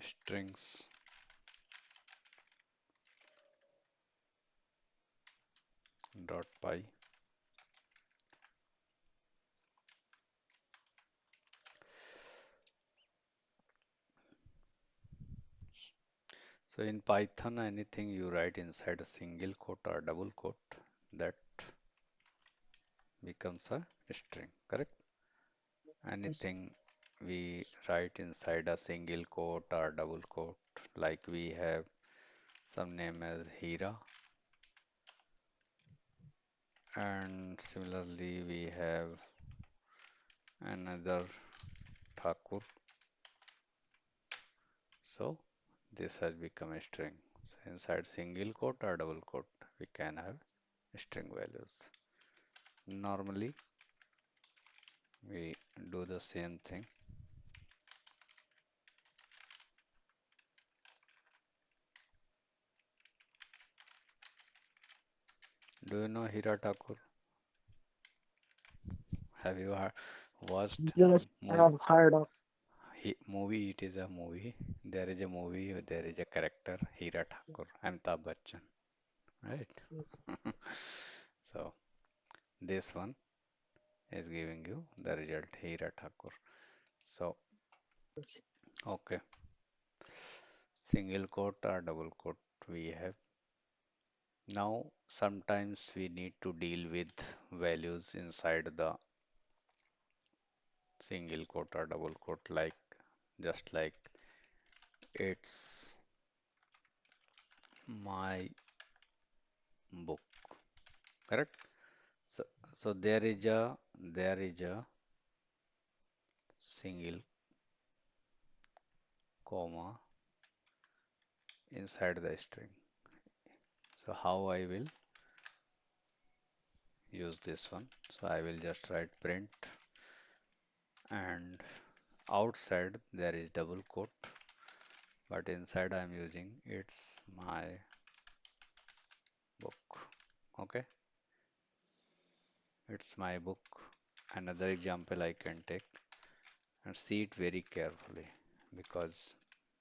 strings dot py. So in Python, anything you write inside a single quote or double quote, that becomes a string, correct? Yes. Anything we write inside a single quote or double quote, like we have some name as Hira, and similarly we have another Thakur. So this has become a string. So inside single quote or double quote, we can have string values. Normally, we do the same thing. Do you know Hira Thakur? Have you watched Yes, I movie? have heard of. Movie, it is a movie. There is a movie, there is a character, Hira Thakur, Amitabh Bachchan, right? Yes. So this one is giving you the result Hira Thakur. So, Yes. okay, single quote or double quote we have. Now, sometimes we need to deal with values inside the single quote or double quote, like just like it's my book, correct? So, so there is a single comma inside the string. So how I will use this one? So I will just write print, and outside there is double quote, but inside I am using it's my book. Okay, it's my book. Another example I can take, and see it very carefully because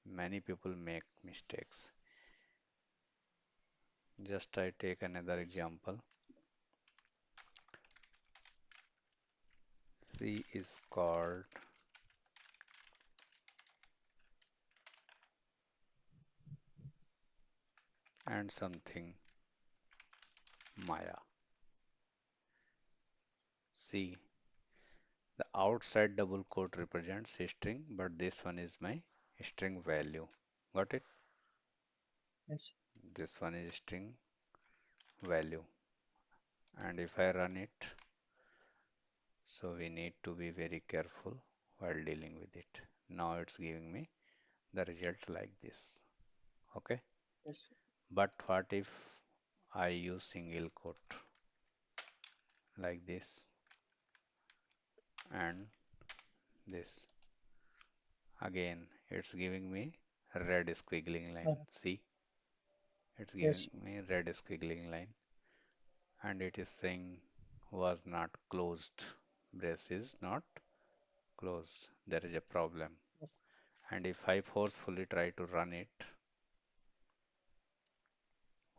many people make mistakes. Just I take another example. C is called and something Maya. See, the outside double quote represents a string, but this one is my string value. Got it? Yes. This one is string value. And if I run it, so we need to be very careful while dealing with it. Now it's giving me the result like this. Okay? Yes. But what if I use single quote like this and this? Again, it's giving me red squiggling line. See, it's giving Yes. me red squiggling line, and it is saying was not closed. Brace is not closed. There is a problem. Yes. And if I forcefully try to run it,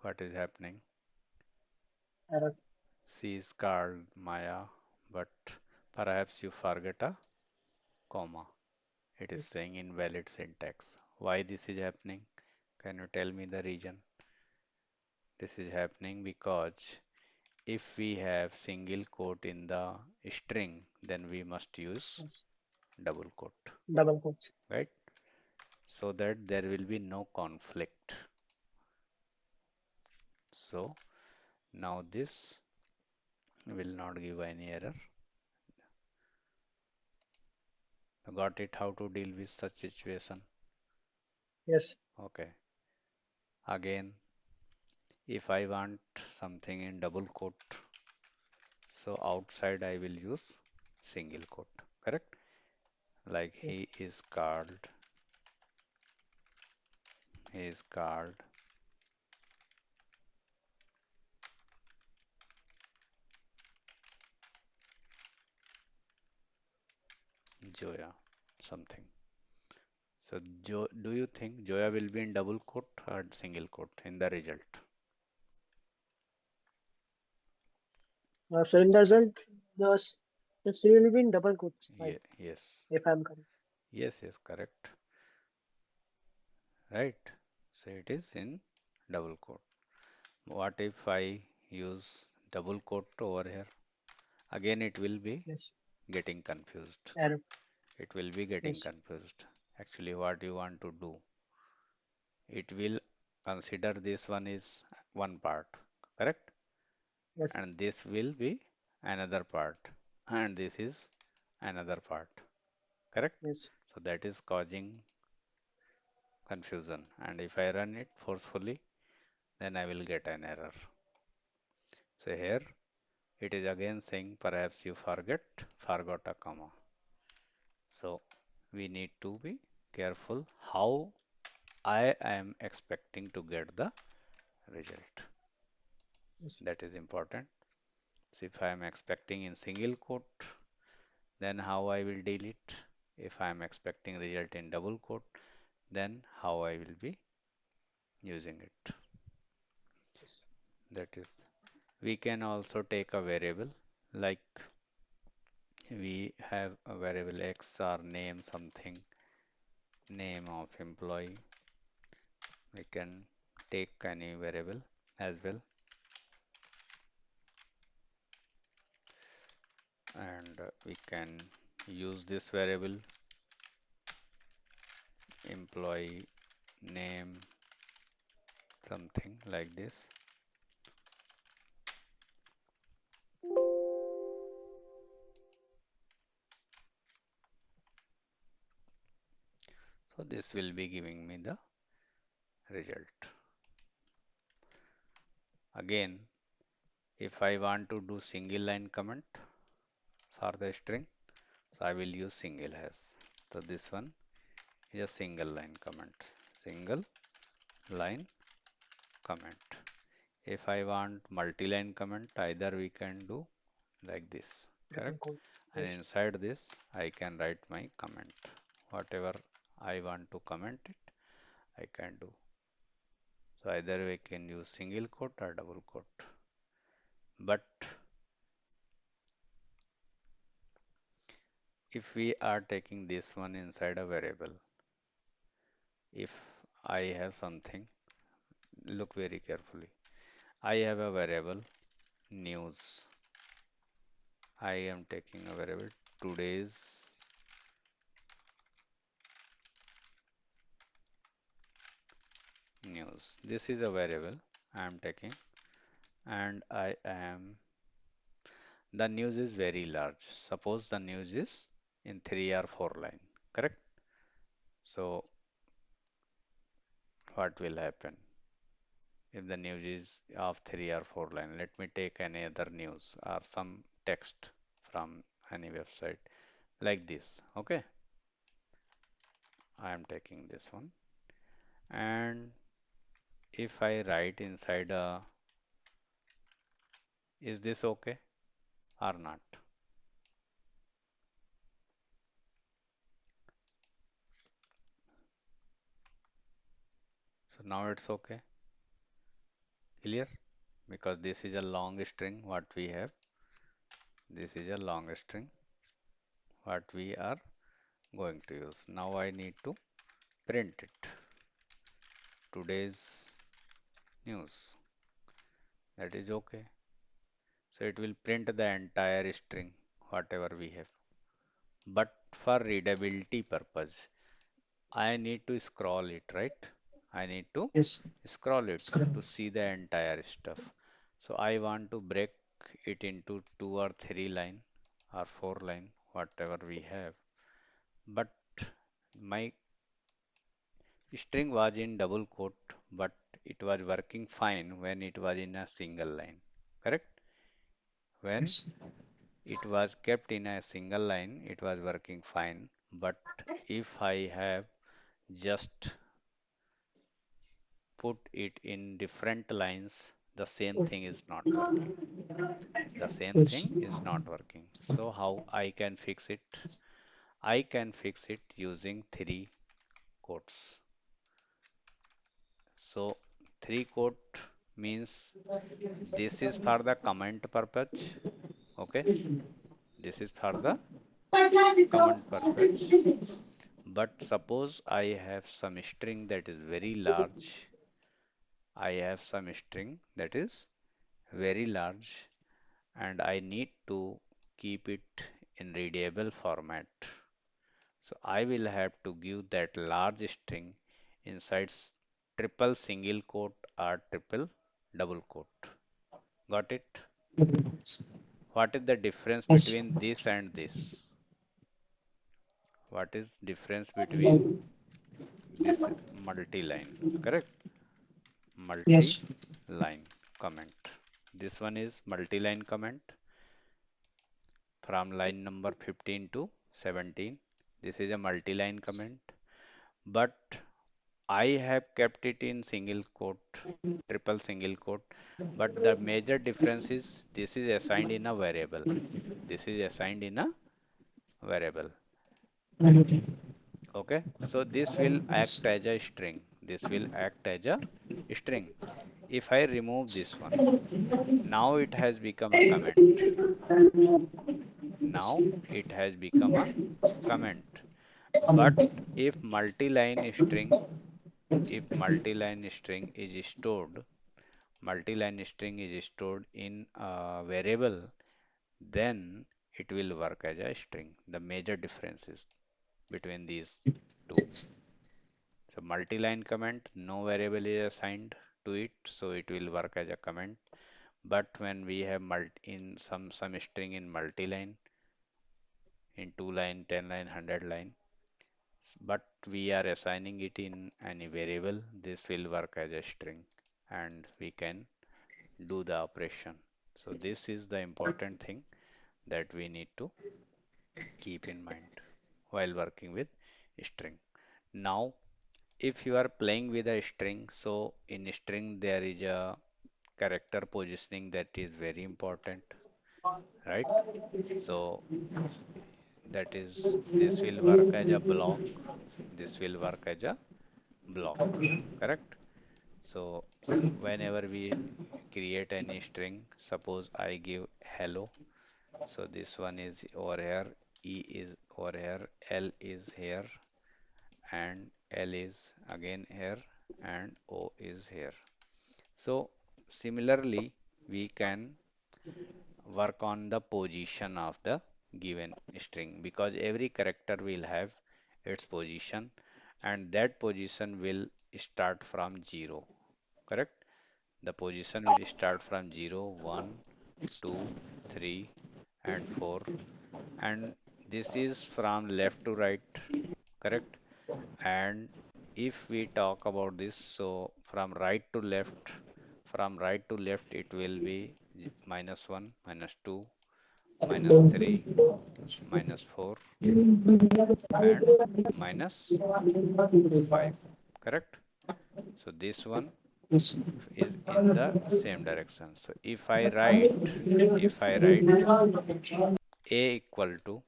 what is happening? Error. C is called Maya, but perhaps you forget a comma. It is Yes. saying invalid syntax. Why this is happening? Can you tell me the reason? This is happening because if we have single quote in the string, then we must use Yes. double quote, Double quotes. right? So that there will be no conflict. So now this will not give any error. Got it how to deal with such situation? Yes. Okay. Again, if I want something in double quote, so outside I will use single quote, correct? Like Yes. he is called Joya, something. So do you think Joya will be in double quote or single quote in the result? So in the result, the the three will be in double quotes, right? Yes. If I'm correct. Yes, yes, correct. Right. So it is in double quote. What if I use double quote over here? Again, it will be Yes. getting confused. Error. It will be getting Yes. confused. Actually, what you want to do, it will consider this one is one part, correct? Yes. And this will be another part, and this is another part, correct? Yes. So that is causing confusion. And if I run it forcefully, then I will get an error. So here it is again saying perhaps you forgot a comma. So we need to be careful how I am expecting to get the result. Yes. That is important. So if I am expecting in single quote, then how I will deal it. If I am expecting result in double quote, then how I will be using it. Yes. That is, we can also take a variable like we have a variable x or name something, name of employee. We can take any variable as well, and we can use this variable employee name something like this. So this will be giving me the result. Again, if I want to do single line comment for the string, so I will use single hash. So this one is a single line comment. Single line comment. If I want multi-line comment, either we can do like this, Triple correct? quote. And Yes. inside this, I can write my comment. Whatever I want to comment it, I can do. So either we can use single quote or double quote. But if we are taking this one inside a variable, if I have something, look very carefully. I have a variable news. I am taking a variable today's news. This is a variable I am taking, and I am the news is very large. Suppose the news is in 3 or 4 line, correct? So what will happen if the news is of 3 or 4 line? Let me take any other news or some text from any website like this. Okay, I am taking this one, and if I write inside a, is this okay or not? So now it's okay, clear? Because this is a long string what we have. This is a long string what we are going to use. Now I need to print it. Today's news. That is okay. So it will print the entire string, whatever we have. But for readability purpose, I need to scroll it, right? I need to Yes. scroll it Scrum. to see the entire stuff. So I want to break it into 2 or 3 line or 4 line, whatever we have. But my string was in double quote, but it was working fine when it was in a single line. Correct? When Yes. it was kept in a single line, it was working fine. But if I have just put it in different lines, the same thing is not working. The same Yes. thing is not working. So how I can fix it? I can fix it using three quotes. So three quote means this is for the comment purpose. Okay, this is for the comment purpose. But suppose I have some string that is very large. I have some string that is very large and I need to keep it in readable format. So I will have to give that large string inside triple single quote or triple double quote. Got it? What is the difference Yes. between this and this? What is difference between this multi-line? Correct? Yes. Multi-line comment. This one is multi-line comment from line number 15 to 17. This is a multi-line comment, but I have kept it in single quote, triple single quote, but the major difference is this is assigned in a variable. This is assigned in a variable. Okay, so this will act as a string. This will act as a string. If I remove this one, now it has become a comment. Now it has become a comment. But if multi-line string, if multi-line string is stored, multi-line string is stored in a variable, then it will work as a string. The major differences between these two. So multi-line comment, no variable is assigned to it, so it will work as a comment. But when we have in some string in multi-line, in 2 line, 10 line, 100 line, but we are assigning it in any variable, this will work as a string and we can do the operation. So this is the important thing that we need to keep in mind while working with string. Now, if you are playing with a string, so in string there is a character positioning that is very important, right? So that is this will work as a block, this will work as a block, correct? So whenever we create any string, suppose I give hello, so this one is over here, E is over here, L is here, and L is again here, and O is here. So similarly, we can work on the position of the given string because every character will have its position and that position will start from 0, correct? The position will start from 0, 1, 2, 3, and 4, and this is from left to right, correct? And if we talk about this, so from right to left, it will be -1, -2, -3, -4, and -5, correct? So this one is in the same direction. So if I write a equal to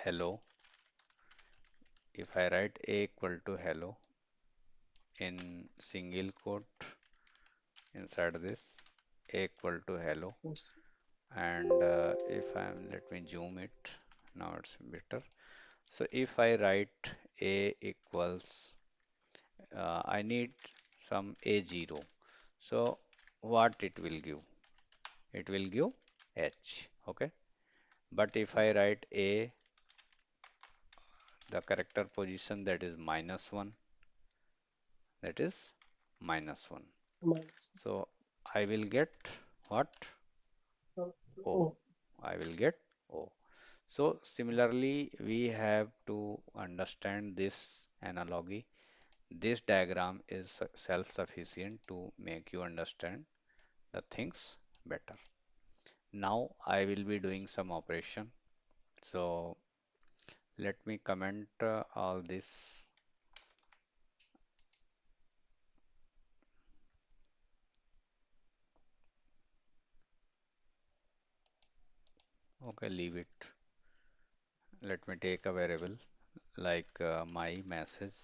hello, if I write a equal to hello in single quote inside this, a equal to hello, Yes. and if I'm let me zoom it, now it's better. So if I write a equals, I need some a0. So what it will give? It will give h. Okay. But if I write a, the character position that is -1, that is -1. Minus. So I will get what? Uh, O. oh, I will get O. So similarly, we have to understand this analogy. This diagram is self-sufficient to make you understand the things better. Now I will be doing some operation. So let me comment all this. Okay, leave it. Let me take a variable. like my message,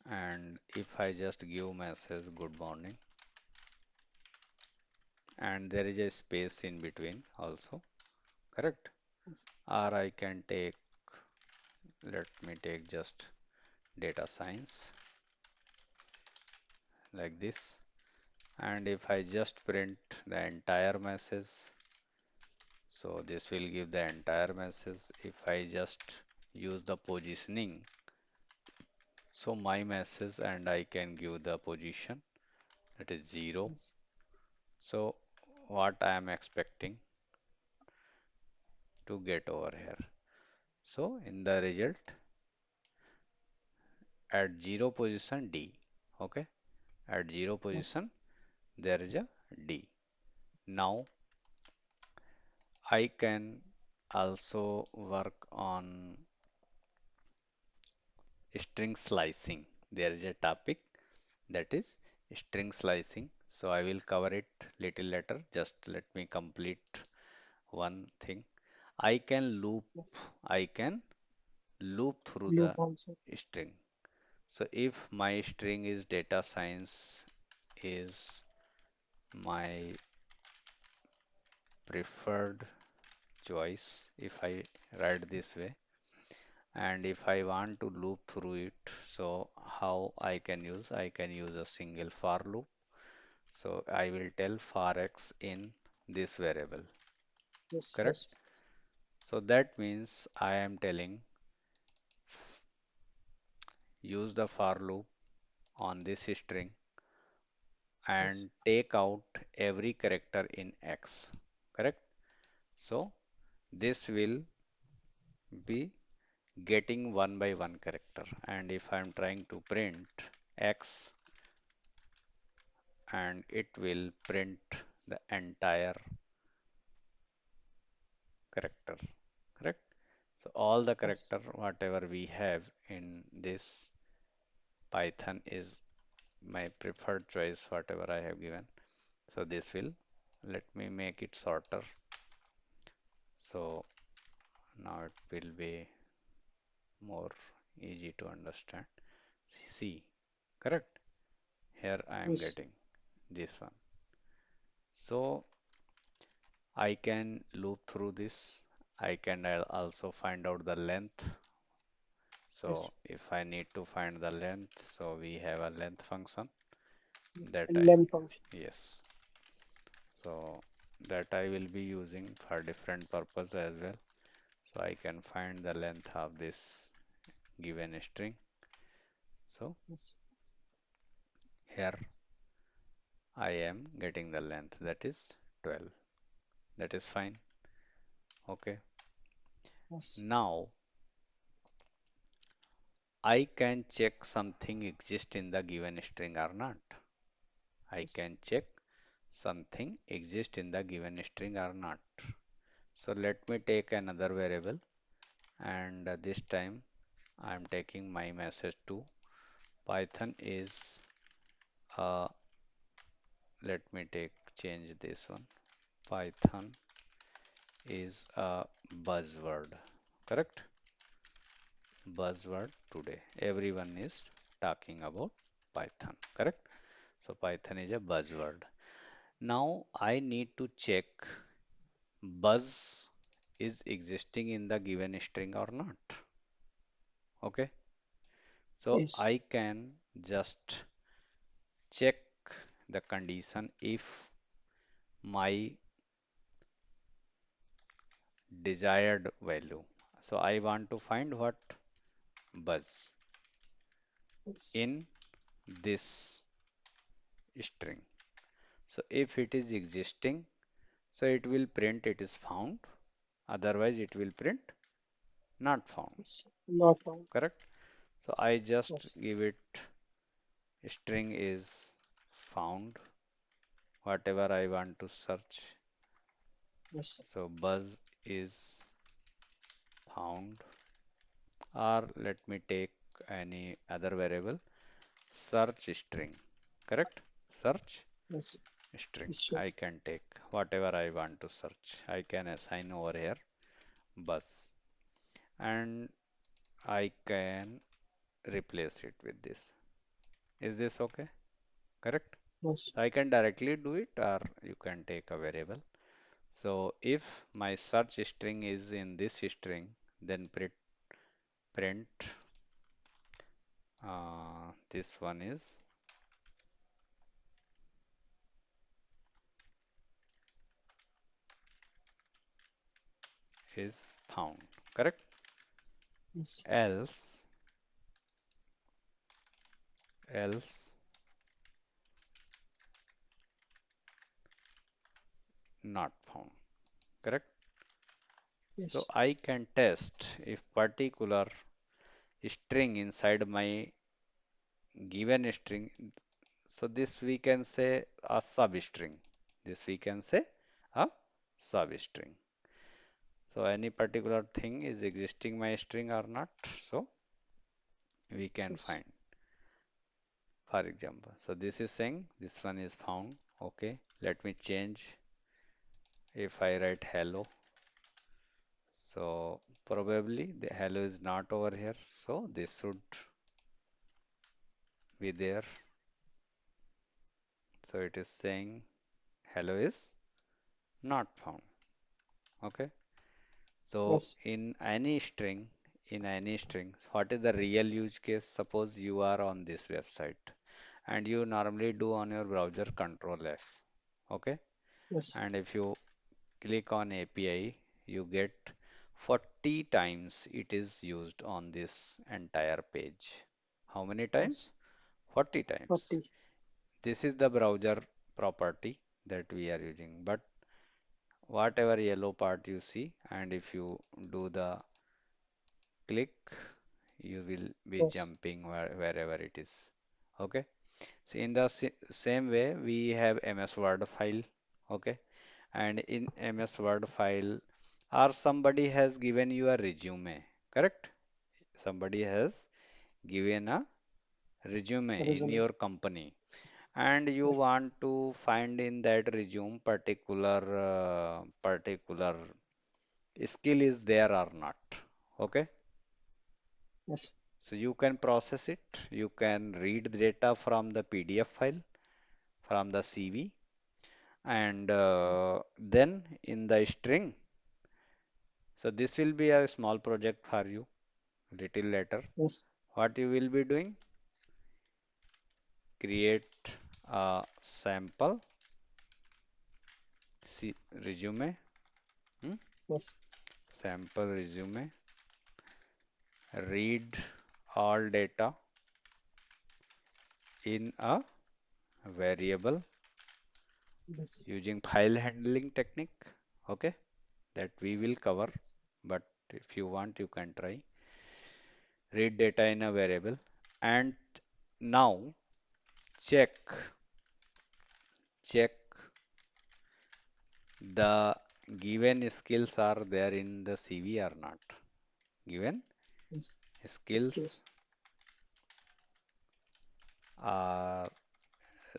and if I just give message good morning, and there is a space in between also, correct? yes, Or I can take, let me take just data science like this. And if I just print the entire message, so this will give the entire message. If I just use the positioning, so my message and I can give the position that is 0. yes, So what I am expecting to get over here. So in the result at 0 position D. Okay. At 0 yes, position there is a D. Now I can also work on string slicing. There is a topic that is string slicing. So I will cover it little later. Just let me complete one thing. I can loop, yes. I can loop through Loop the also. string. So if my string is data science is my preferred choice, if I write this way, and if I want to loop through it, so how I can use a single for loop. So I will tell for x in this variable, Yes, correct? yes, So that means I am telling use the for loop on this string yes, and take out every character in x, correct? So this will be getting one by one character. And if I'm trying to print x, and it will print the entire character, correct? So all the yes, character whatever we have in this Python is my preferred choice, whatever I have given. So this will, let me make it shorter. So now it will be more easy to understand. See, correct? Here I am yes, getting this one. So I can loop through this. I can also find out the length. yes. So if I need to find the length, so we have a length function that And length function. yes. So that I will be using for different purpose as well. So I can find the length of this given string. So Yes, here I am getting the length that is 12. That is fine. Okay. yes, Now I can check something exists in the given string or not. I yes, can check something exists in the given string or not. So let me take another variable, and this time I am taking my message to Python is let me take change this one. Python is a buzzword, correct? Buzzword today. Everyone is talking about Python, correct? So Python is a buzzword. Now I need to check buzz is existing in the given string or not. Okay. So yes, I can just check the condition if my desired value. So I want to find what buzz yes, in this string. So if it is existing, so it will print it is found. Otherwise, it will print not found. yes. Not found. Correct? So I just Yes, give it string is found, whatever I want to search. yes, So buzz is found, or let me take any other variable, search string. Correct? Search yes, string. yes, sure. I can take whatever I want to search. I can assign over here bus, and I can replace it with this. Is this okay? Correct? yes, I can directly do it, or you can take a variable. So if my search string is in this string, then print this one is found. Correct? yes, Else not found. Correct? So yes, I can test if particular string inside my given string. So this we can say a substring. This we can say a substring. So any particular thing is existing my string or not. So we can yes, find, for example. So this is saying this one is found. Okay. Let me change if I write hello. So probably the hello is not over here. So this should be there. So it is saying hello is not found. Okay. So yes, in any string, what is the real use case? Suppose you are on this website and you normally do on your browser Control F. Okay. yes, And if you click on API, you get 40 times it is used on this entire page. How many yes, times? 40 times. 40, This is the browser property that we are using. But whatever yellow part you see, and if you do the click, you will be yes, jumping wherever it is. Okay. So in the same way, we have MS Word file. Okay. And in MS Word file, or somebody has given you a resume. Correct? Somebody has given a resume in resume, your company, and you yes, want to find in that resume particular skill is there or not. Okay. yes, So you can process it. You can read the data from the PDF file, from the CV, and yes, then in the string. So this will be a small project for you little later. yes, What you will be doing? Create a sample resume, hmm? yes, Sample resume, read all data in a variable yes, using file handling technique. Okay, that we will cover, but if you want, you can try. Read data in a variable, and now check check the given skills are there in the CV or not. Given yes, skills skills, are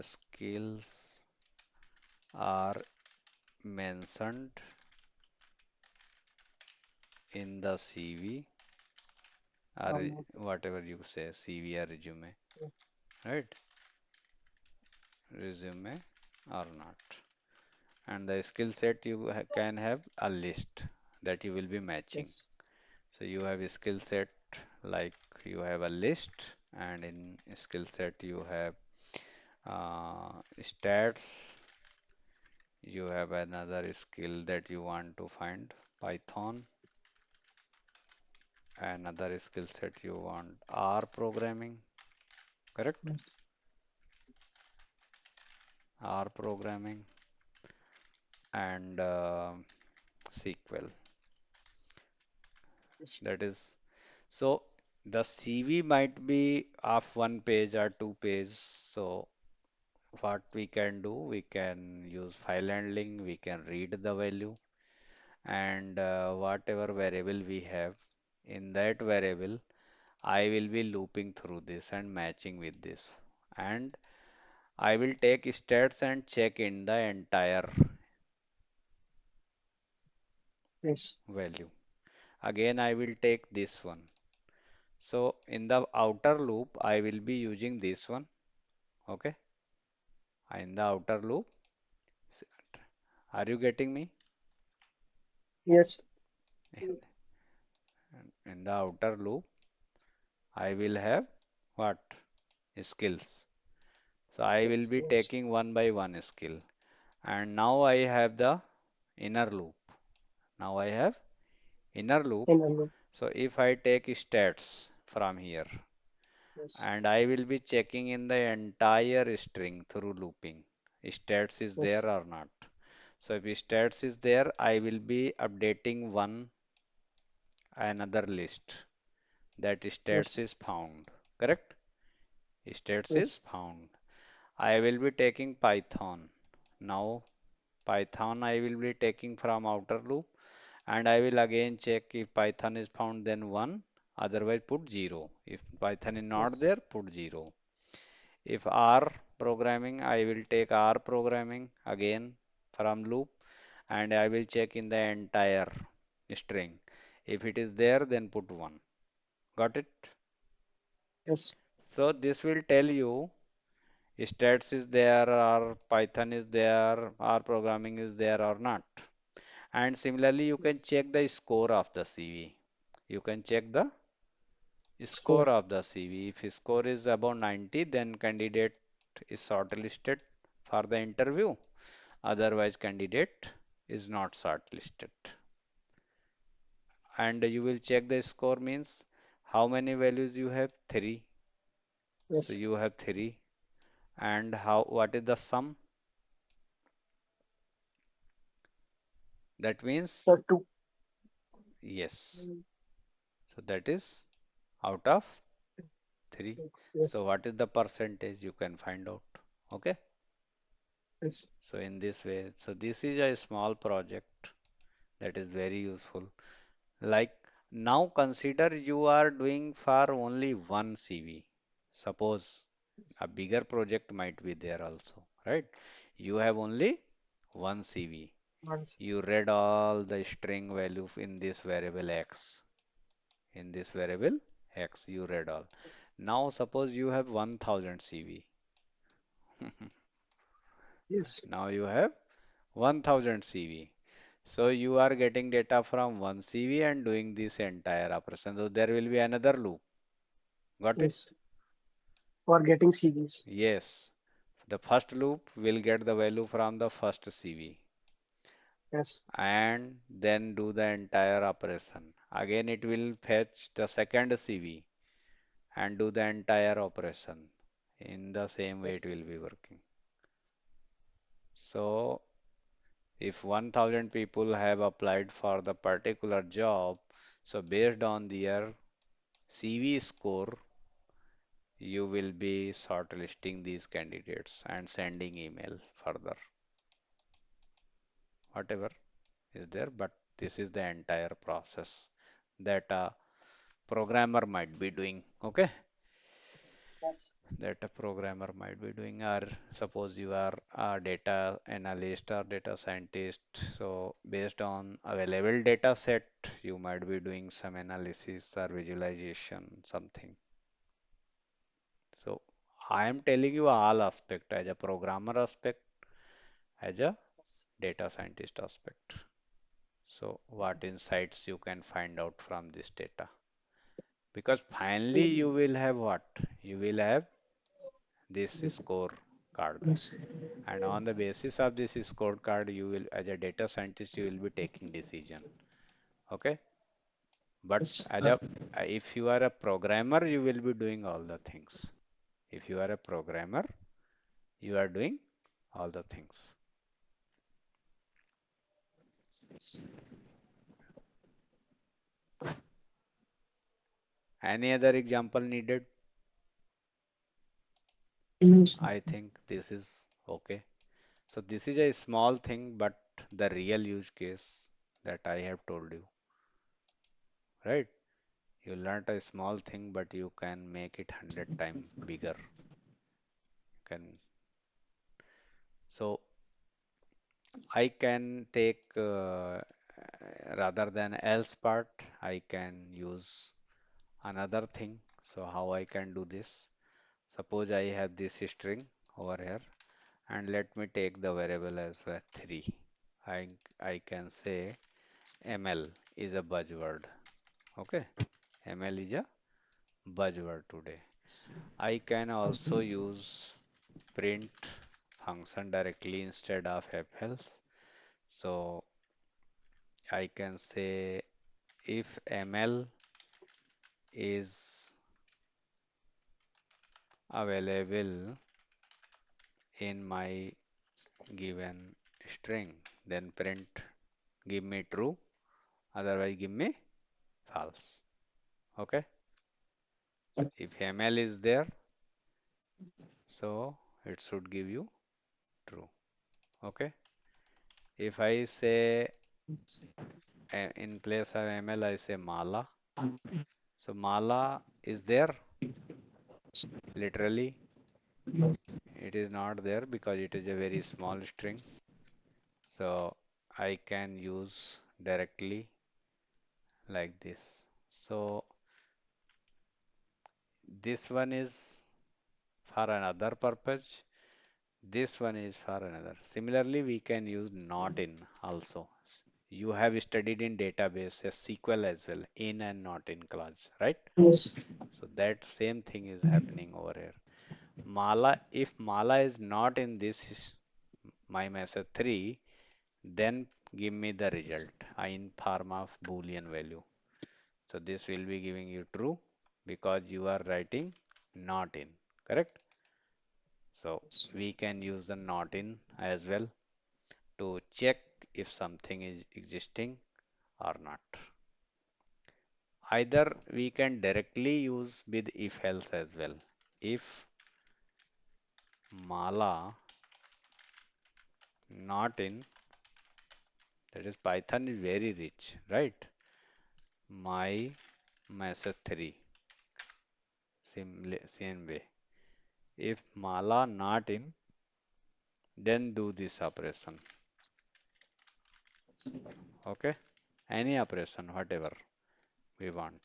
skills are mentioned in the CV or are not, whatever you say, CV or resume, yes, right? Resume or not. And the skill set you can have a list that you will be matching. yes, So you have a skill set like you have a list, and in skill set you have stats. You have another skill that you want to find Python. Another skill set you want R programming, correct? yes, R programming and SQL. yes, That is so the CV might be of one page or two page. So what we can do, we can use file handling, we can read the value, and whatever variable we have in that variable, I will be looping through this and matching with this. And I will take stats and check in the entire yes, value. Again, I will take this one. So in the outer loop, I will be using this one. Okay. In the outer loop, s- are you getting me? Yes. In the outer loop, I will have what? Skills. So I will Skills. be Yes. taking one by one skill. And now I have the inner loop. Now I have inner loop. In a loop. So if I take stats from here, Yes. and I will be checking in the entire string through looping, stats is Yes. there or not. So if stats is there, I will be updating one another list that stats Yes. is found. Correct? Stats is Yes. found. I will be taking Python. Now Python I will be taking from outer loop and I will again check if Python is found then 1, otherwise put 0. If Python is not Yes. there, put 0. If R programming, I will take R programming again from loop and I will check in the entire string. If it is there, then put 1. Got it? Yes. So this will tell you stats is there or Python is there or programming is there or not. And similarly, you can Yes. check the score of the CV. You can check the score Score. of the CV. If score is above 90, then candidate is shortlisted for the interview. Otherwise, candidate is not shortlisted. And you will check the score means how many values you have? 3. So Yes. you have 3. And how what is the sum? That means The two. yes. So that is out of 3. So Yes. what is the percentage you can find out? Okay. Yes. So in this way, so this is a small project that is very useful. Like now consider you are doing for only one CV. Suppose a bigger project might be there also, right? You have only one CV. Once. You read all the string value in this variable x. In this variable x, you read all. Now suppose you have 1000 CV. Yes. Now you have 1000 CV. So you are getting data from one CV and doing this entire operation. So there will be another loop. Got it? Yes. For getting CVs. Yes. The first loop will get the value from the first CV Yes. and then do the entire operation. Again, it will fetch the second CV and do the entire operation. In the same way, Yes. it will be working. So, if 1000 people have applied for the particular job, so based on their CV score, you will be shortlisting these candidates and sending email further, whatever is there. But this is the entire process that a programmer might be doing. Okay, Yes. that a programmer might be doing. Or suppose you are a data analyst or data scientist. So based on available data set, you might be doing some analysis or visualization, something. So I am telling you all aspect as a programmer aspect, as a data scientist aspect. So what insights you can find out from this data? Because finally you will have what? You will have this Yes. score card. Yes. And on the basis of this scorecard, you will, as a data scientist, you will be taking decision. Okay. But Yes. as a, if you are a programmer, you will be doing all the things. If you are a programmer, you are doing all the things. Any other example needed? Yes. I think this is okay. So this is a small thing, but the real use case that I have told you, right? You learned a small thing, but you can make it 100 times bigger. Can so I can take rather than else part, I can use another thing. So how I can do this? Suppose I have this string over here, and let me take the variable as well 3. I I can say ML is a buzzword. Okay, ML is a buzzword today. I can also use print function directly instead of else. So I can say if ML is available in my given string, then print give me true, otherwise give me false. Okay. So if ML is there, so it should give you true. Okay. If I say in place of ML, I say Mala. So Mala is there. Literally, it is not there because it is a very small string. So I can use directly like this. So this one is for another purpose. This one is for another. Similarly, we can use not in also. You have studied in database SQL as well, in and not in clause, right? So that same thing is happening over here. Mala, if Mala is not in this my message 3, then give me the result in form of Boolean value. So this will be giving you true because you are writing not in, correct? So we can use the not in as well to check if something is existing or not. Either we can directly use with if else as well. If Mala not in, that is Python is very rich, right? My message 3, same way. If Mala not in, then do this operation. Okay? Any operation, whatever we want,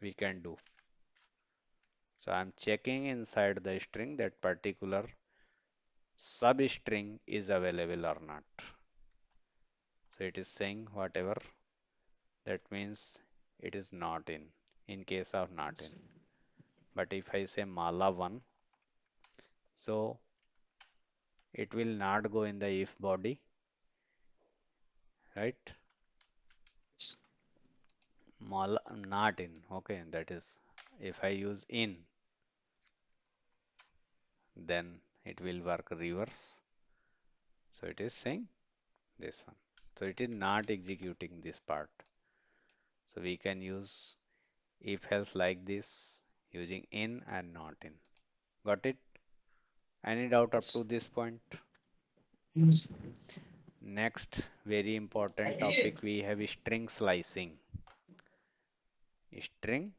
we can do. So I'm checking inside the string that particular substring is available or not. So it is saying whatever, that means it is not in case of not in. But if I say Mala1, so it will not go in the if body, right? Mala not in, okay, that is if I use in, then it will work reverse. So it is saying this one. So it is not executing this part. So we can use if else like this using in and not in. Got it? Any doubt up to this point? Next, very important topic we have string slicing. String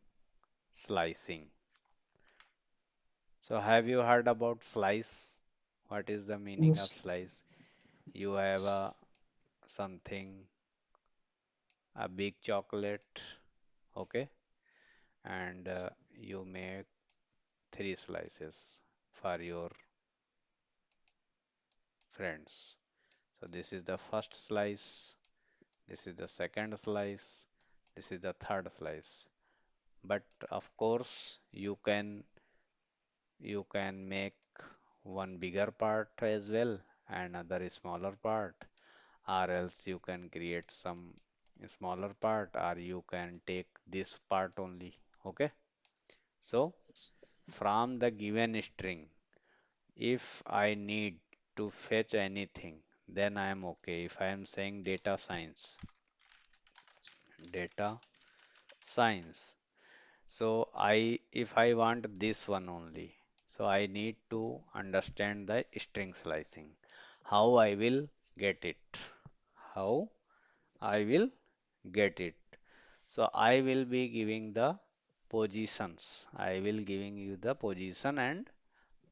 slicing. So have you heard about slice? What is the meaning of slice? You have something, a big chocolate, okay, and you make 3 slices for your friends. So this is the first slice, this is the second slice, this is the third slice. But of course, you can make one bigger part as well and another smaller part, or else you can create some smaller part, or you can take this part only. Okay. So from the given string, if I need to fetch anything, then I am okay. If I am saying data science. So if I want this one only, so I need to understand the string slicing. How I will get it? How I will get it? So I will be giving the positions. I will giving you the position and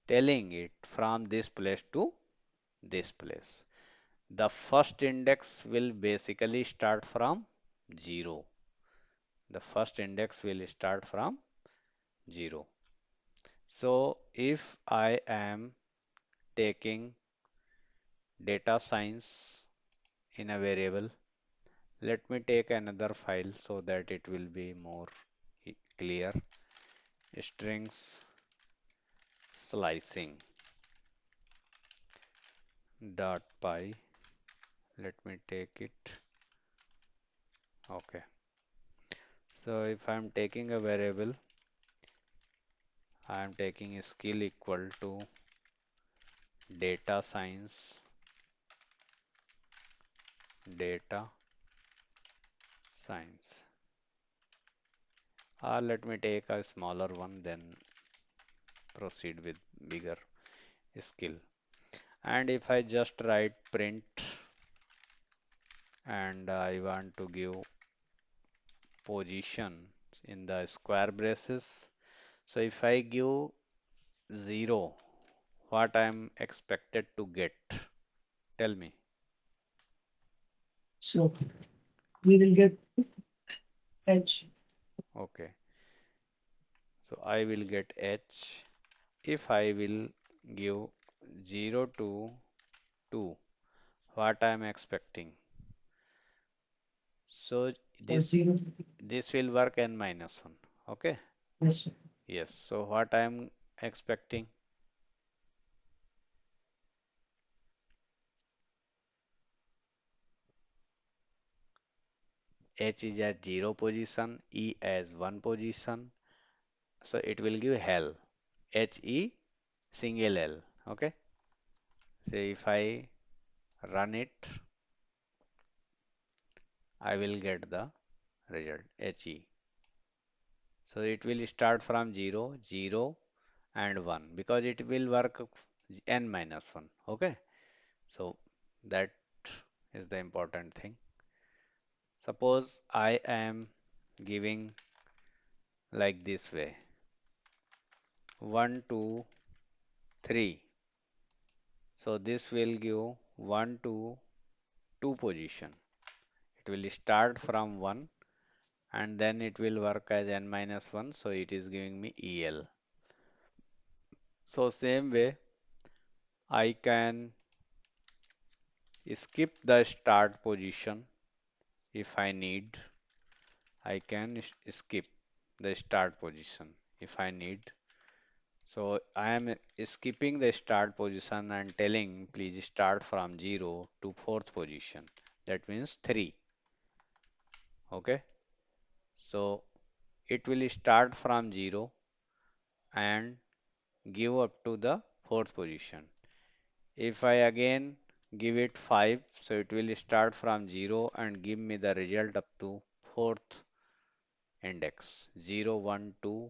telling it from this place to this place. The first index will basically start from 0. The first index will start from 0. So if I am taking data science in a variable, let me take another file so that it will be more clear. Strings slicing dot py. Let me take it. Okay. So if I'm taking a variable, I'm taking a skill equal to data science, data science. Or let me take a smaller one, then proceed with bigger skill. And if I just write print and I want to give position in the square braces. So if I give 0, what I'm expected to get? Tell me. So we will get H. Okay. So I will get H. If I will give 0 to 2, what I'm expecting? So So this 0. this will work n minus 1. Okay. Yes. Yes. So what I'm expecting? H is at 0 position, E as 1 position. So it will give hell. HE single L. Okay. So if I run it, I will get the result HE. So it will start from 0, 0 and 1 because it will work n minus 1. Okay. So that is the important thing. Suppose I am giving like this way 1, 2, 3. So this will give 1 to 2 position. It will start from 1 and then it will work as n minus 1. So it is giving me EL. So same way I can skip the start position if I need. I can skip the start position if I need. So I am skipping the start position and telling please start from 0 to fourth position. That means 3. Okay. So it will start from 0 and give up to the fourth position. If I again give it 5, so it will start from 0 and give me the result up to fourth index 0, 1, 2,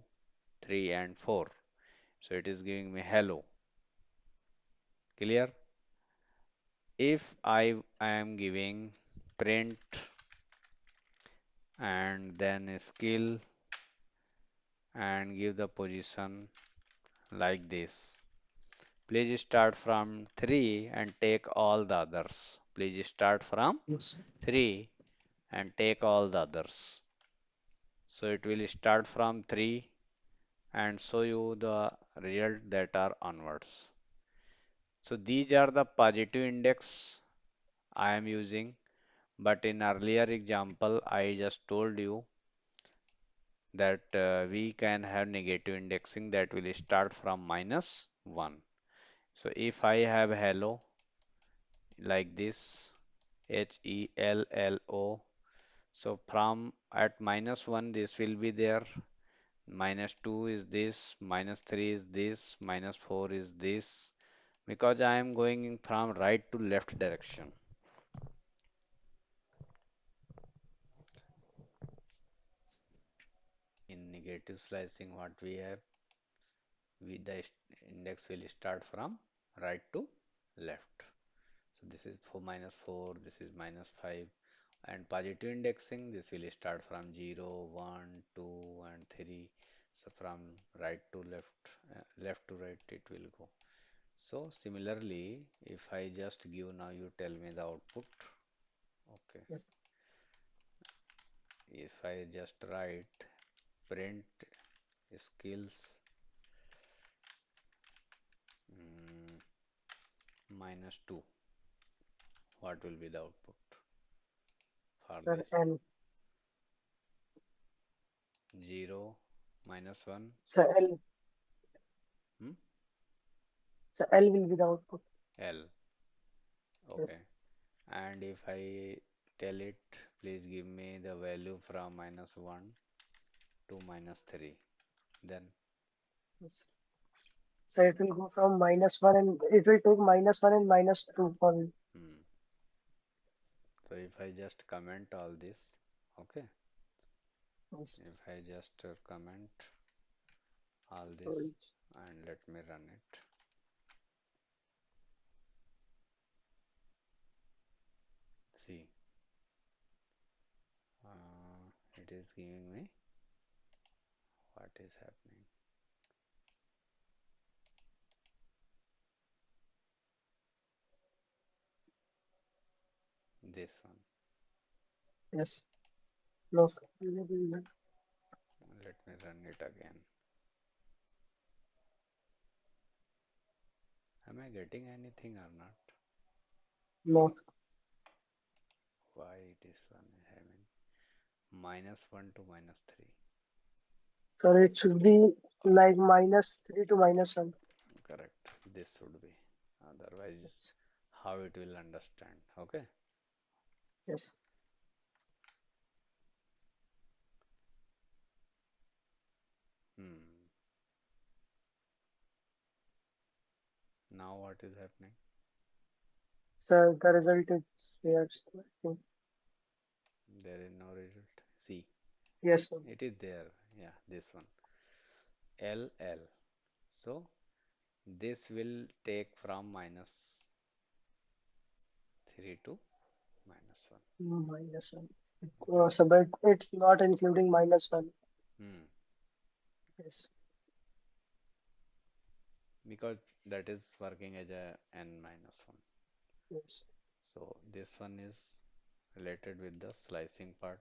3 and 4. So it is giving me hello. Clear? If I am giving print and then a skill and give the position like this. Please start from 3 and take all the others. Please start from Yes. 3 and take all the others. So it will start from 3 and show you the result that are onwards. So these are the positive index I am using, but in earlier example I just told you that we can have negative indexing that will start from minus 1. So if I have hello like this, HELLO, so from at minus 1 this will be there, minus 2 is this, minus 3 is this, minus 4 is this, because I am going from right to left direction. In negative slicing, what we have, the index will start from right to left. So this is 4 minus 4, this is minus 5. And positive indexing, this will start from 0, 1, 2, and 3. So from right to left, left to right, it will go. So similarly, if I just give now you tell me the output. Okay. yes, If I just write print skills mm, -2, what will be the output for sir, this? L. 0, -1, So L, hmm? so L will be the output. L. Yes, Okay. And if I tell it, please give me the value from -1 to -3, then yes. So it will go from -1 and it will take -1 and -2 only. hmm. So if I just comment all this, okay, Yes. if I just comment all So this and let me run it, see, it is giving me what is happening. This one. yes. No, sir. No, Let me run it again. Am I getting anything or not? no. Why this one is having -1 to -3? So it should be like -3 to -1. Correct. This should be. Otherwise, Yes. how it will understand? Okay. Yes. Hmm. Now what is happening? So the result is here. There is no result. See, Yes, sir. it is there. Yeah, this one. LL. So this will take from -3 to -1. -1. So but it's not including -1. Hmm. Yes. Because that is working as a n-1. Yes. So this one is related with the slicing part.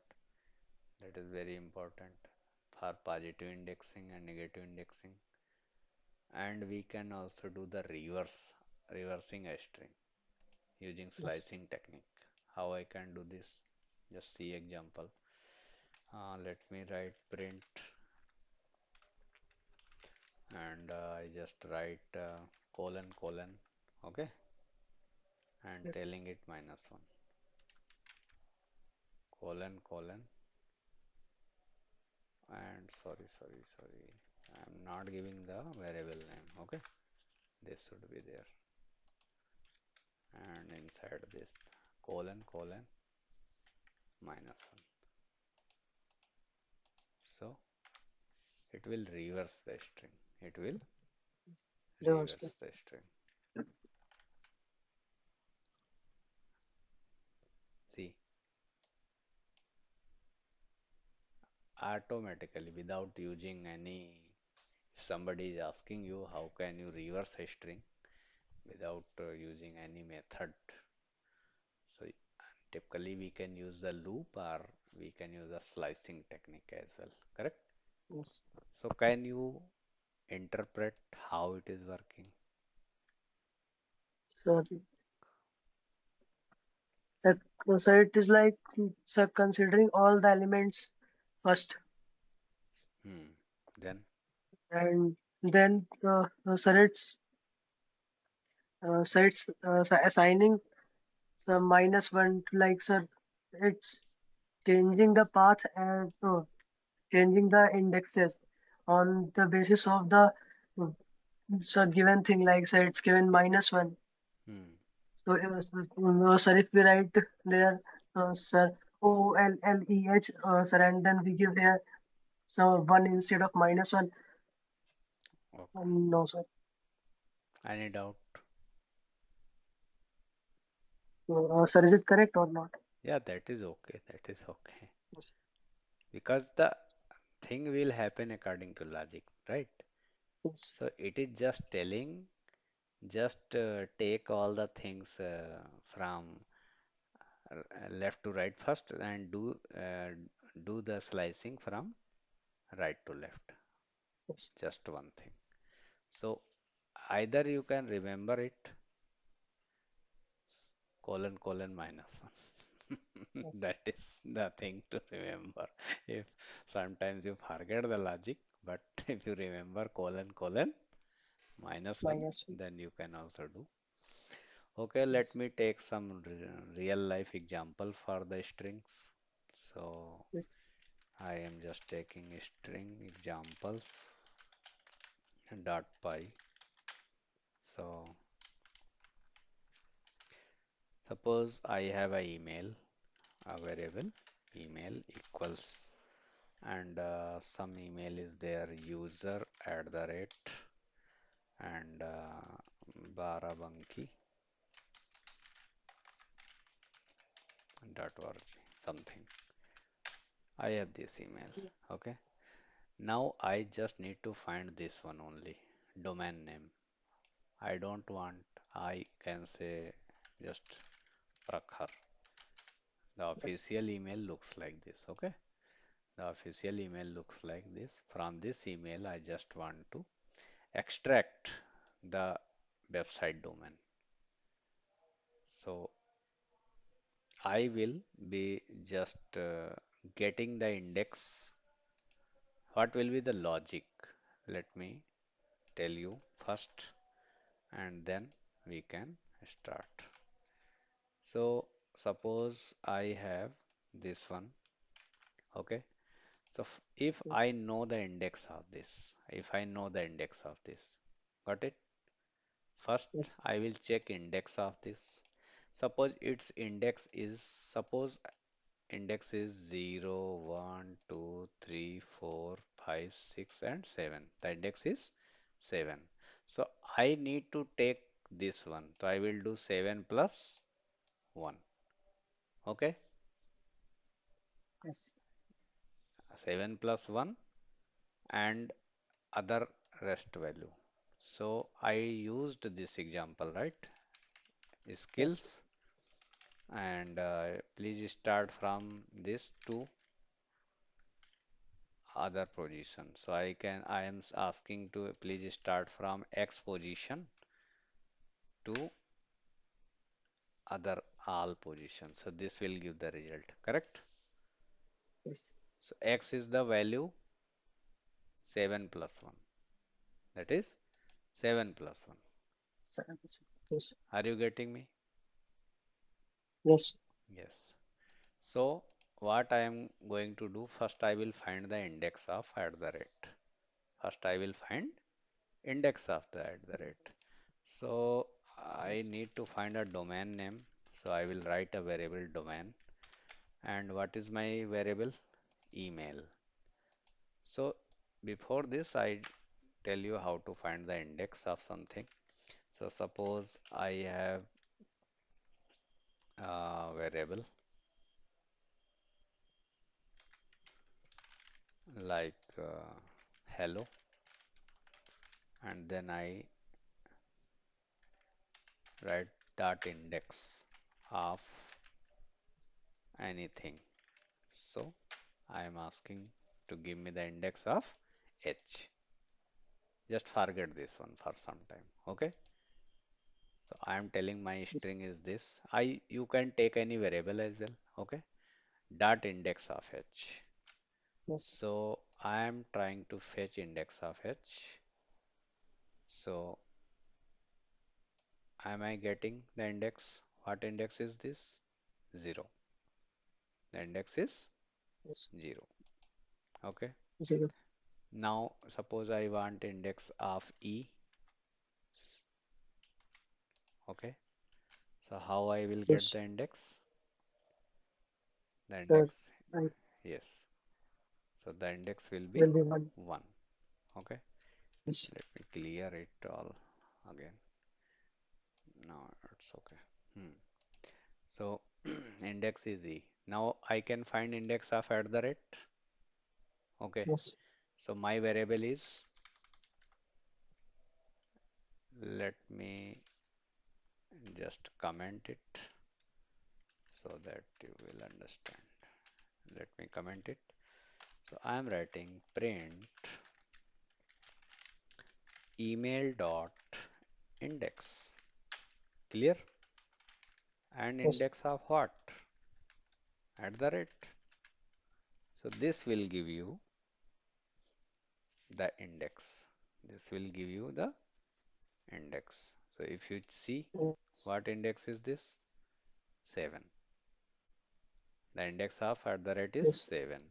That is very important for positive indexing and negative indexing. And we can also do the reversing a string using Yes. slicing technique. How I can do this? Just see example. Let me write print and I just write colon colon, okay, and Yes. telling it -1 colon colon and sorry, I'm not giving the variable name, okay, this should be there and inside this colon colon -1. So it will reverse the string. It will Reverse that. reverse the string. See, automatically without using any, if somebody is asking you how can you reverse a string without using any method. So typically we can use the loop or we can use the slicing technique as well, correct? Yes. So can you interpret how it is working? So, that, so it is like so considering all the elements first, Hmm. Then, and then so assigning so -1 to like so it's changing the path and changing the indexes on the basis of the uh, so given thing like so it's given -1. hmm. Sir, if we write there, sir, sir, and then we give here so 1 instead of -1. Okay. No, sir. Any doubt? No, sir, is it correct or not? Yeah, that is okay. That is okay. Yes, Because the thing will happen according to logic, right? yes, So it is just telling Just take all the things from left to right first and do the slicing from right to left. yes, Just one thing. So either you can remember it colon colon minus one. yes, That is the thing to remember. If sometimes you forget the logic, but if you remember colon colon minus one, minus one. then you can also do. Okay, let Yes, me take some real life example for the strings. So yes, I am just taking string examples dot py. So suppose I have a email, a variable email equals, and some email is there user at the rate and barabanki dot org something. I have this email. Okay. Now I just need to find this one only. Domain name. I don't want, I can say just Prakhar. The yes, official email looks like this. Okay. The official email looks like this. From this email, I just want to extract the website domain. So I will be just getting the index. What will be the logic? Let me tell you first, and then we can start. So suppose I have this one. Okay. So if yes, I know the index of this, if I know the index of this, got it? First, yes, I will check index of this. Suppose its index is 0, 1, 2, 3, 4, 5, 6, and 7. The index is 7. So I need to take this one. So I will do 7 plus 1. Okay? yes, 7 plus 1 and other rest value. So I used this example, right? yes, Skills, and please start from this to other position. So I am asking to please start from X position to other all positions. So this will give the result, correct? yes, So X is the value 7 plus 1. That is 7 plus 1. yes, Are you getting me? yes, Yes. So what I am going to do first, I will find the index of at the rate. First I will find index of the at the rate. So I yes, need to find a domain name. So I will write a variable domain. And what is my variable? Email. So before this, I tell you how to find the index of something. So suppose I have a variable like hello, and then I write dot index of anything. So I am asking to give me the index of h. Just forget this one for some time. Okay. So I am telling my yes, string is this. You can take any variable as well. Okay. Dot index of h. yes, So I am trying to fetch index of h. So am I getting the index? What index is this? 0. The index is yes, 0. Okay. zero, Now suppose I want index of e. Okay. So how I will get yes, the index? The sir, index, right, yes. So the index will be will be one, 1. Okay. yes, Let me clear it all again. No, it's okay. Hmm. So index is e. Now I can find index of at the rate. Okay. yes, So my variable is Let me just comment it so that you will understand. Let me comment it. So I am writing print email dot index. Clear? And yes, index of what? At the rate. So this will give you the index. This will give you the index. So if you see yes, what index is this? 7. The index of at the rate is yes, 7.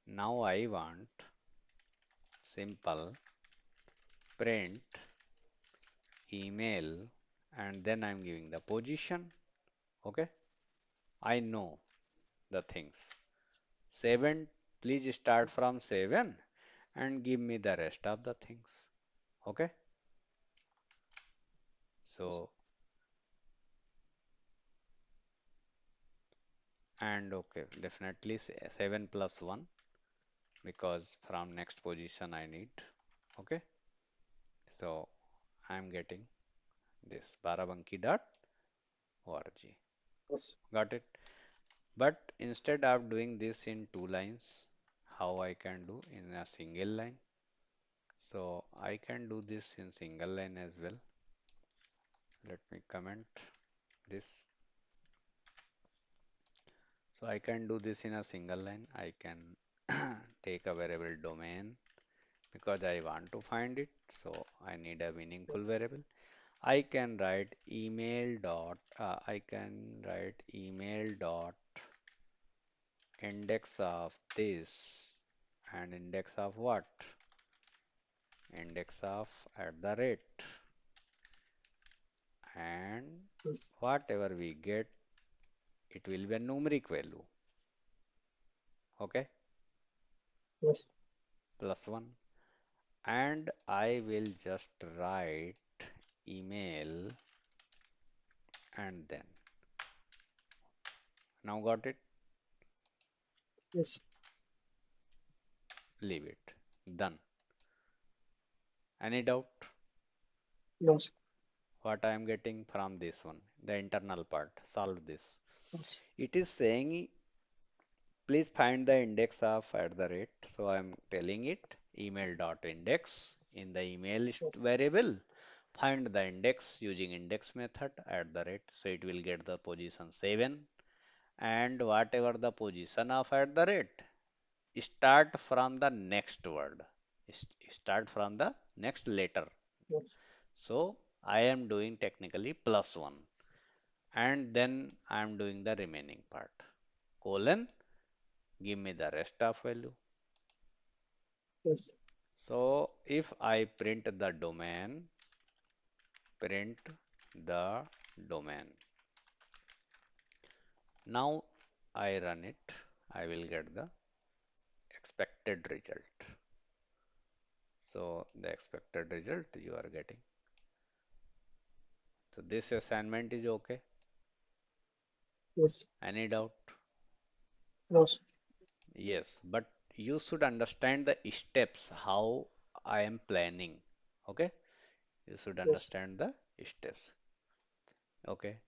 Now I want simple print email and then I'm giving the position. Okay. I know the things. 7, please start from 7 and give me the rest of the things. Okay. So, and okay, definitely 7 plus 1 because from next position I need. Okay. So, I'm getting this barabankiorg. yes, Got it? But instead of doing this in two lines, how I can do in a single line? So I can do this in single line as well. Let me comment this. So I can do this in a single line. I can take a variable domain because I want to find it. So I need a meaningful yes, variable. I can write email dot, I can write email dot index of this and index of what? Index of at the rate and yes, whatever we get, it will be a numeric value. Okay, yes, plus 1. And I will just write email and then. Now got it? yes, Leave it. Done. Any doubt? yes, What I am getting from this one? The internal part. Solve this. yes, It is saying please find the index of at the rate. So I'm telling it email dot index in the email yes, variable. Find the index using index method at the rate. So it will get the position 7 and whatever the position of at the rate start from the next word. Start from the next letter. yes, So I am doing technically plus 1 and then I am doing the remaining part. Colon, give me the rest of value. yes, So if I print the domain, print the domain. Now I run it, I will get the expected result. So the expected result you are getting. So this assignment is okay. yes, Any doubt? yes, Yes, but you should understand the steps how I am planning. Okay, you should yes, understand the steps. Okay,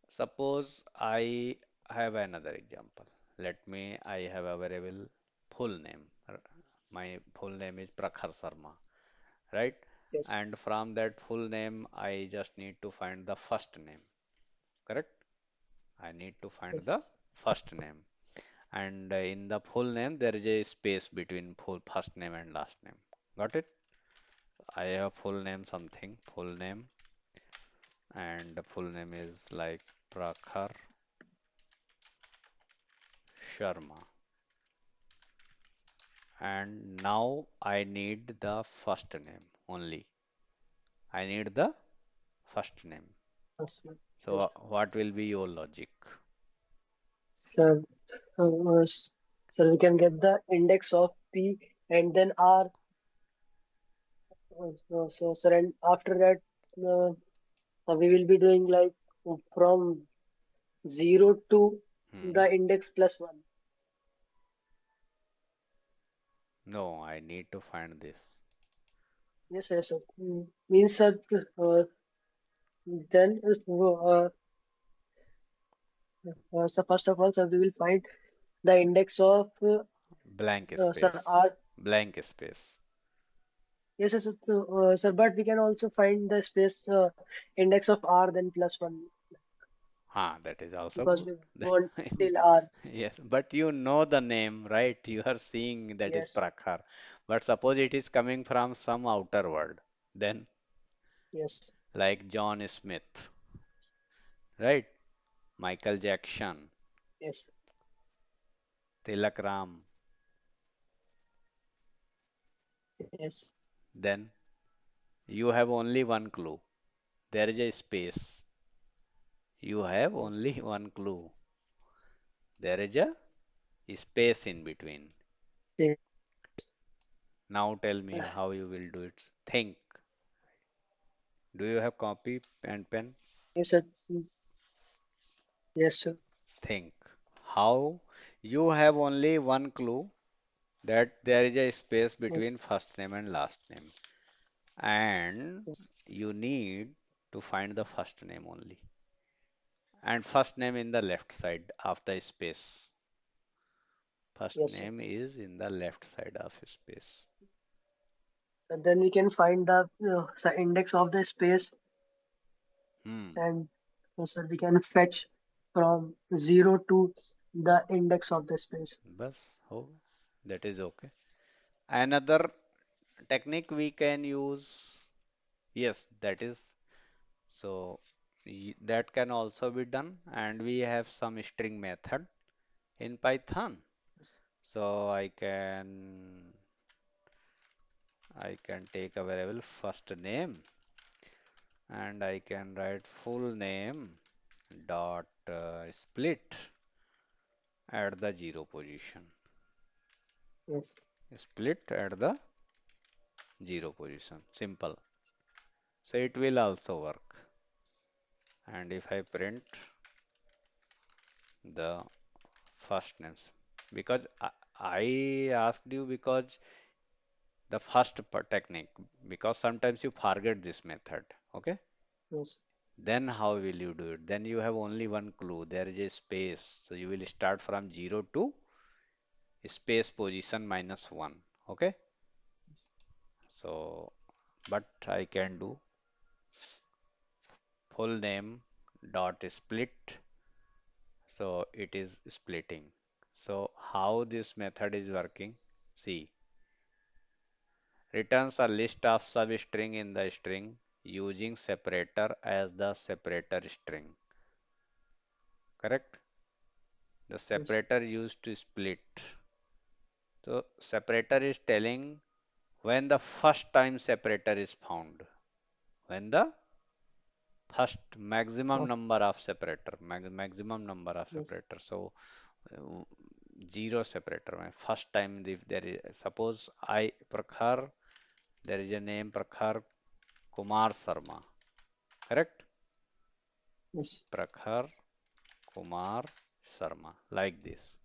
suppose I have another example. Let me, I have a variable full name. My full name is Prakhar Sharma, right? yes, And from that full name, I just need to find the first name, correct? I need to find yes, the first name. And in the full name, there is a space between full first name and last name. Got it? I have full name something, full name, and the full name is like Prakhar Sharma. And now I need the first name only. I need the first name. yes, So yes. what will be your logic? So, so we can get the index of P and then R. So and after that, we will be doing like from 0 to Hmm. the index plus 1. No, I need to find this. Yes, yes, sir. Means sir, then so first of all, sir, we will find the index of Blank sir space. R. Blank space. Yes, yes, sir, but we can also find the space index of R then plus one That is also because good. we want till R. Yes, but you know the name, right? You are seeing that is Yes, Prakhar. But suppose it is coming from some outer word, then yes, like John Smith, right? Michael Jackson, yes, Tilak Ram, yes, then you have only one clue. There is a space. You have yes, only one clue. There is a space in between. yes, Now tell me how you will do it. Think. Do you have copy and pen? yes, sir. Yes, sir. Think. How you have only one clue that there is a space Yes, between first name and last name. And yes, you need to find the first name only. And first name in the left side of the space. First yes, sir. name is in the left side of space. And then we can find the index of the space Hmm. and sir, we can fetch from 0 to the index of the space. Bas, oh, that is okay. Another technique we can use, yes, that is so that can also be done, and we have some string method in Python. Yes, So I can take a variable first name and I can write full name dot split at the zero position. yes, Split at the zero position. Simple. So it will also work. And if I print the first names, because I asked you because the first technique, because sometimes you forget this method. Okay. yes, Then how will you do it? Then you have only one clue. There is a space. So you will start from 0 to space position minus 1. Okay. So, but I can do full name dot split. So it is splitting. So how this method is working? See, returns a list of substring in the string using separator as the separator string. Correct? The yes, separator used to split. So separator is telling when the first time separator is found. When the first maximum of, number of separator, maximum number of yes, separator. So uh, zero separator. First time if there is suppose I Prakhar, there is a name Prakhar Kumar Sharma. Correct? yes, Prakhar Kumar Sharma. Like this.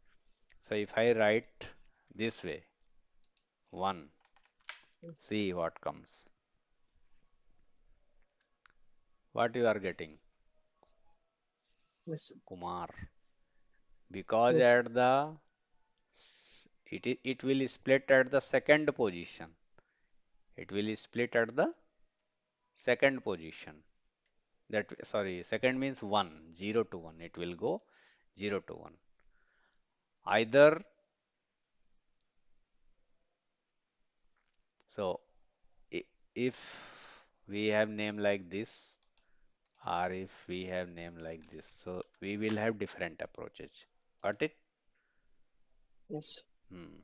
So if I write this way, one, yes, see what comes. What you are getting? yes, Kumar. Because yes, at the it will split at the second position. It will split at the second position. That sorry, second means 1, 0 to 1. It will go 0 to 1. Either so i- if we have name like this or if we have name like this, so we will have different approaches. Got it? yes, Hmm.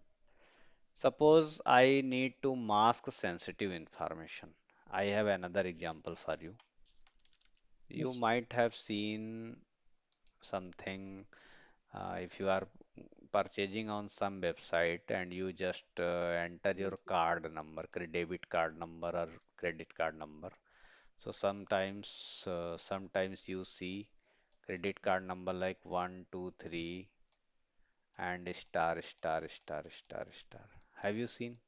Suppose I need to mask sensitive information. I have another example for you. You yes, might have seen something if you are purchasing on some website and you just enter your card number, debit card number or credit card number. So sometimes you see credit card number like 123 and star star star star star. Have you seen?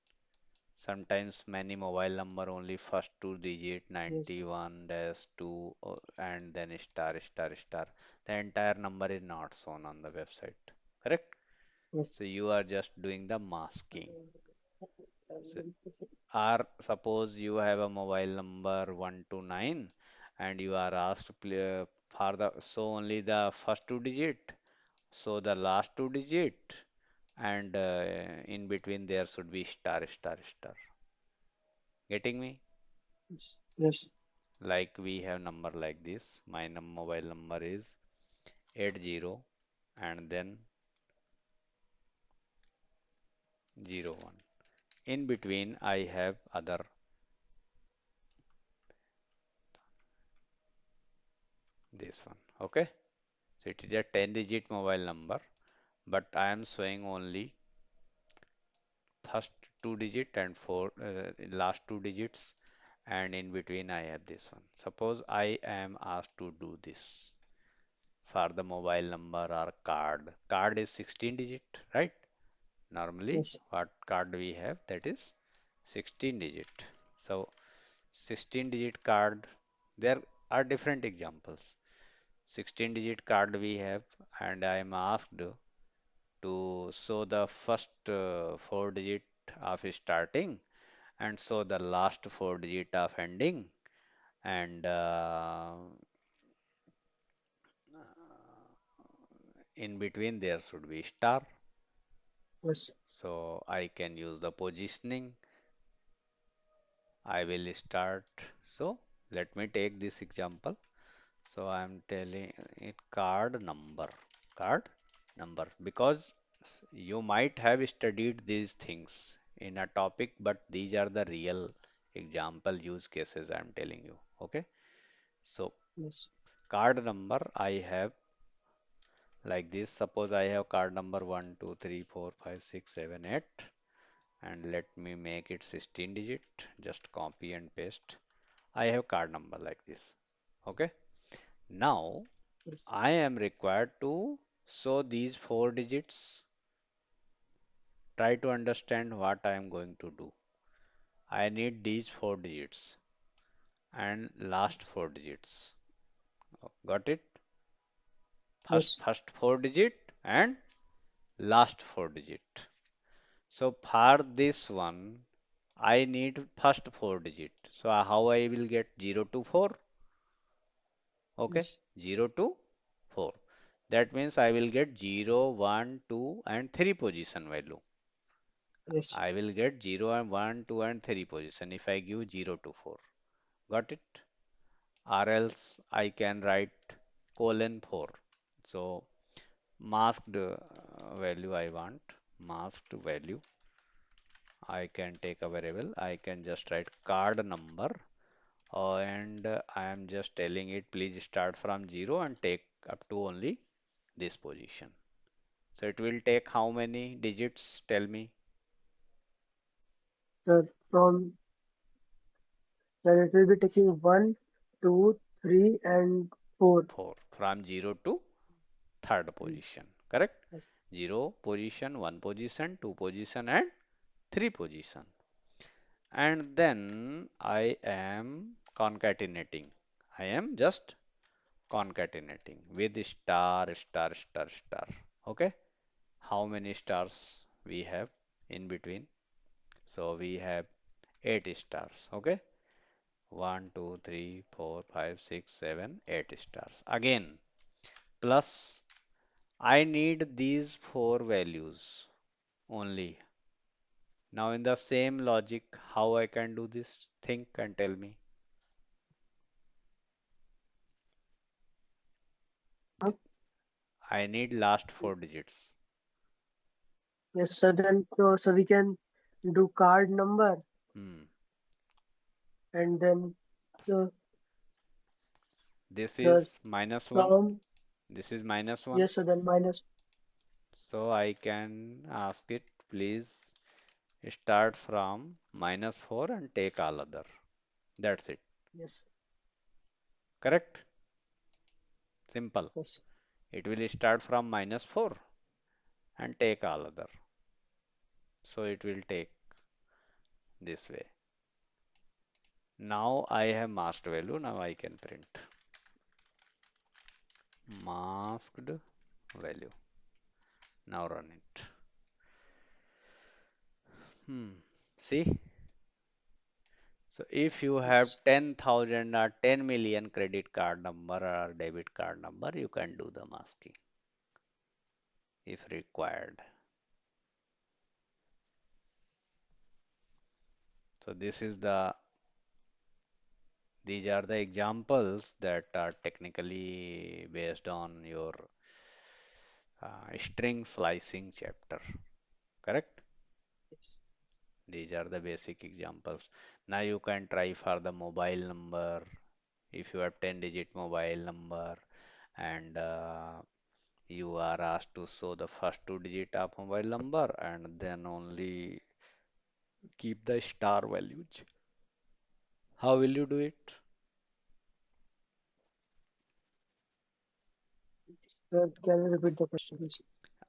Sometimes many mobile number only first two digit yes, 91 dash 2 and then star star star. The entire number is not shown on the website. Correct? yes, So you are just doing the masking. So, or suppose you have a mobile number 129 and you are asked to play for the so only the first two digit, so the last two digit, and in between there should be star star star. Getting me? yes, yes, Like we have number like this. My mobile number is 80 and then 01. In between I have other this one. Okay. So it is a 10 digit mobile number, but I am showing only first two digit and four last two digits, and in between I have this one. Suppose I am asked to do this for the mobile number or card. Card is 16 digit, right? Normally, yes, what card we have, that is 16 digit. So 16 digit card, there are different examples. 16 digit card we have, and I am asked to show the first four digit of starting and show the last four digit of ending, and in between there should be star. yes, So I can use the positioning. I will start. So let me take this example. So I'm telling it card number, because you might have studied these things in a topic, but these are the real example use cases I'm telling you. Okay. So yes, card number I have like this. Suppose I have card number 1, 2, 3, 4, 5, 6, 7, 8, and let me make it 16 digit. Just copy and paste. I have card number like this. Okay. Now yes, I am required to show these four digits. Try to understand what I am going to do. I need these four digits and last yes, four digits. Got it? yes, First four digit and last four digit. So for this one, I need first four digit. So how I will get 0 to 4? Okay, yes, 0 to 4. That means I will get 0, 1, 2 and 3 position value. yes, I will get 0 and 1, 2 and 3 position if I give 0 to 4. Got it? Or else I can write colon 4. So masked value I want, masked value. I can take a variable. I can just write card number, and I am just telling it please start from 0 and take up to only this position. So it will take how many digits? Tell me. sir, from, sir, it will be taking 1, 2, 3, and 4. 4 from 0 to third Mm, position. Correct? yes, 0 position, 1 position, 2 position, and 3 position. And then I am concatenating. I am just concatenating with star, star, star, star. Okay? How many stars we have in between? So we have 8 stars. Okay? 1, 2, 3, 4, 5, 6, 7, 8 stars. Again, plus I need these four values only. Now in the same logic, how I can do this? Think and tell me. huh? I need last four digits. Yes, sir, then, so we can do card number Hmm. and then, uh, This sir, is minus 1. from, This is minus 1. yes, so then minus, So I can ask it, please start from minus 4 and take all other. That's it. yes, Correct? Simple. yes, It will start from minus 4 and take all other. So it will take this way. Now I have masked value. Now I can print masked value. Now run it. Hmm. See? So if you have Yes. 10,000 or 10 million credit card number or debit card number, you can do the masking if required. So these are the examples that are technically based on your string slicing chapter, correct? Yes. These are the basic examples. Now you can try for the mobile number. If you have 10-digit mobile number and you are asked to show the first two digit of mobile number and then only keep the star values. How will you do it? Can you repeat the question, please?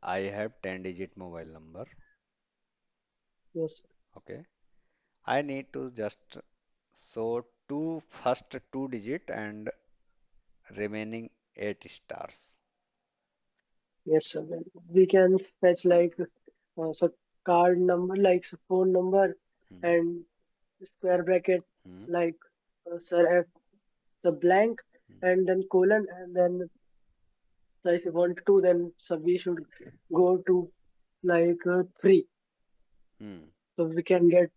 I have 10-digit mobile number. Yes. Okay. I need to just show two first two digit and remaining eight stars. Yes, sir. Then we can fetch like so card number, like so phone number, Hmm. and square bracket, Hmm. like sir, the blank, Hmm. and then colon, and then so if you want to, then so we should go to like three, Hmm. so we can get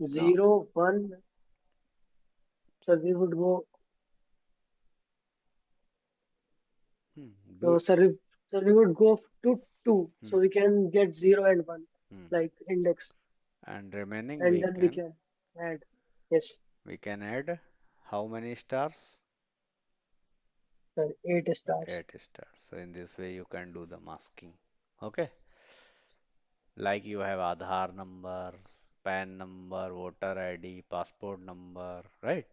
No. 0, 1. So we would go. Hmm. So Do. so we would go to two, so Hmm. we can get 0 and 1, Hmm. like index, And remaining and then we can add. Yes, we can add how many stars? sir, 8 stars. 8 stars. So in this way you can do the masking. Okay. Like you have Aadhaar number, PAN number, voter ID, passport number, right?